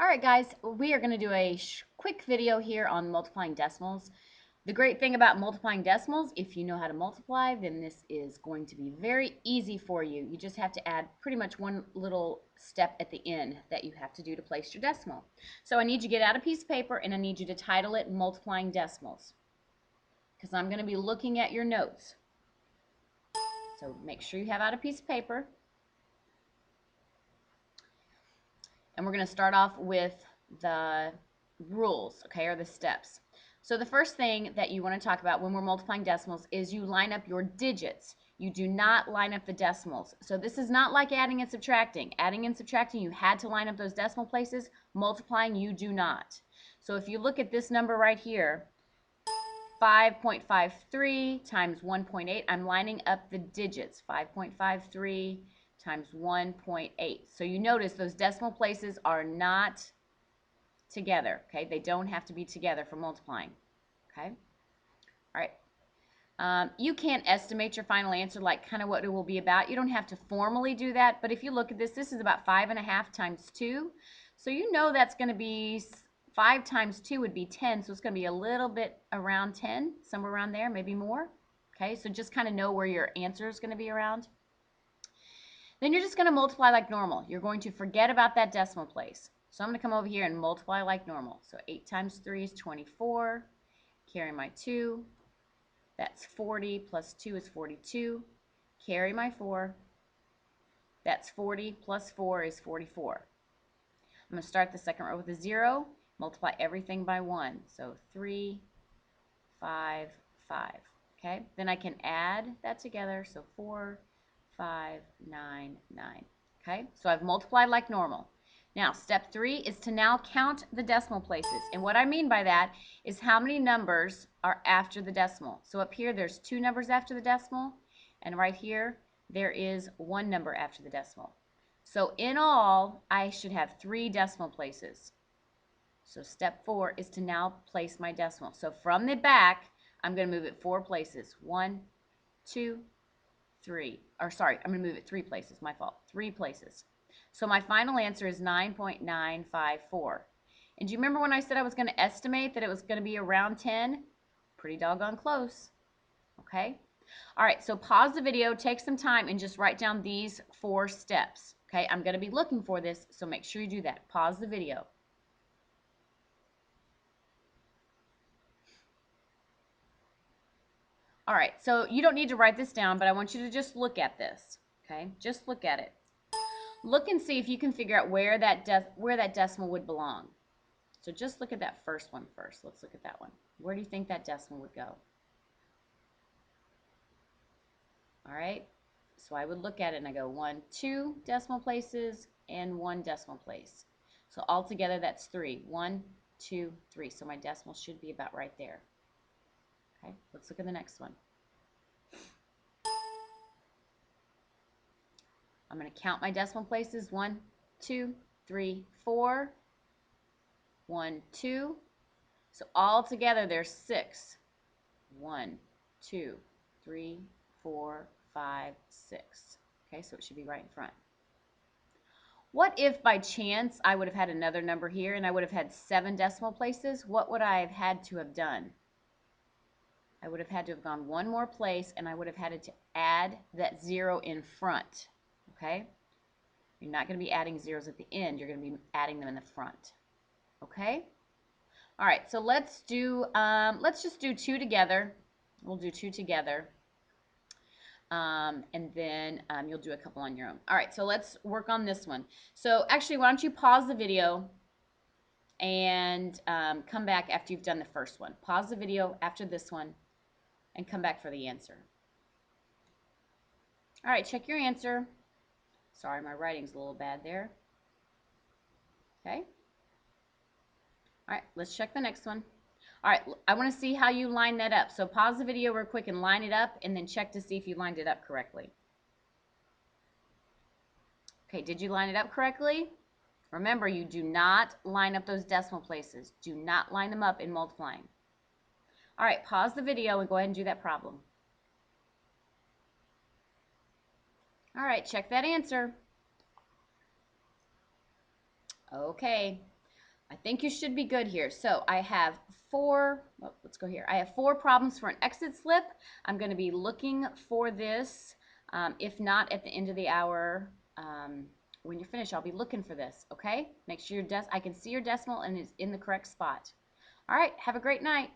All right, guys, we are going to do a quick video here on multiplying decimals. The great thing about multiplying decimals, if you know how to multiply, then this is going to be very easy for you. You just have to add pretty much one little step at the end that you have to do to place your decimal. So I need you to get out a piece of paper and I need you to title it Multiplying Decimals, because I'm going to be looking at your notes. So make sure you have out a piece of paper. And we're going to start off with the rules, okay, or the steps. So the first thing that you want to talk about when we're multiplying decimals is you line up your digits. You do not line up the decimals. So this is not like adding and subtracting. Adding and subtracting, you had to line up those decimal places. Multiplying, you do not. So if you look at this number right here, 5.53 times 1.8, I'm lining up the digits. 5.53 times 1.8. So you notice those decimal places are not together, okay? They don't have to be together for multiplying, okay? All right. You can't estimate your final answer, like kind of what it will be about. You don't have to formally do that, but if you look at this, this is about 5.5 times 2. So you know that's going to be 5 times 2 would be 10, so it's going to be a little bit around 10, somewhere around there, maybe more. Okay, so just kind of know where your answer is going to be around. Then you're just going to multiply like normal. You're going to forget about that decimal place. So I'm going to come over here and multiply like normal. So 8 times 3 is 24. Carry my 2. That's 40 plus 2 is 42. Carry my 4. That's 40 plus 4 is 44. I'm going to start the second row with a 0. Multiply everything by 1. So 3, 5, 5. Okay, then I can add that together. So 4, 5, 9, 9. Okay, so I've multiplied like normal. Now, step 3 is to now count the decimal places. And what I mean by that is how many numbers are after the decimal. So up here, there's 2 numbers after the decimal. And right here, there is 1 number after the decimal. So in all, I should have 3 decimal places. So step 4 is to now place my decimal. So from the back, I'm going to move it 4 places. 1, 2, 3. Or sorry, I'm going to move it 3 places. My fault. 3 places. So my final answer is 9.954. And do you remember when I said I was going to estimate that it was going to be around 10? Pretty doggone close. Okay? All right, so pause the video, take some time, and just write down these 4 steps. Okay? I'm going to be looking for this, so make sure you do that. Pause the video. All right, so you don't need to write this down, but I want you to just look at this. Okay? Just look at it. Look and see if you can figure out where that decimal would belong. So just look at that first one first. Let's look at that one. Where do you think that decimal would go? All right. So I would look at it and I go 1, 2 decimal places and 1 decimal place. So altogether that's 3. 1, 2, 3. So my decimal should be about right there. Okay. Let's look at the next one. I'm going to count my decimal places. 1, 2, 3, 4. 1, 2. So all together there's 6. 1, 2, 3, 4, 5, 6. Okay, so it should be right in front. What if by chance I would have had another number here and I would have had 7 decimal places? What would I have had to have done? I would have had to have gone 1 more place and I would have had to add that 0 in front. Okay? You're not going to be adding zeros at the end. You're going to be adding them in the front. Okay? All right, so let's just do 2 together. We'll do 2 together. And then you'll do a couple on your own. All right, so let's work on this one. So actually, why don't you pause the video and come back after you've done the first one. Pause the video after this one and come back for the answer. All right, check your answer. Sorry, my writing's a little bad there. Okay. All right, let's check the next one. All right, I want to see how you line that up. So pause the video real quick and line it up and then check to see if you lined it up correctly. Okay, did you line it up correctly? Remember, you do not line up those decimal places. Do not line them up in multiplying. All right, pause the video and go ahead and do that problem. All right, check that answer. Okay, I think you should be good here. So I have four, well, let's go here. I have 4 problems for an exit slip. I'm going to be looking for this. If not at the end of the hour, when you're finished, I'll be looking for this, okay? Make sure I can see your decimal and it's in the correct spot. All right, have a great night.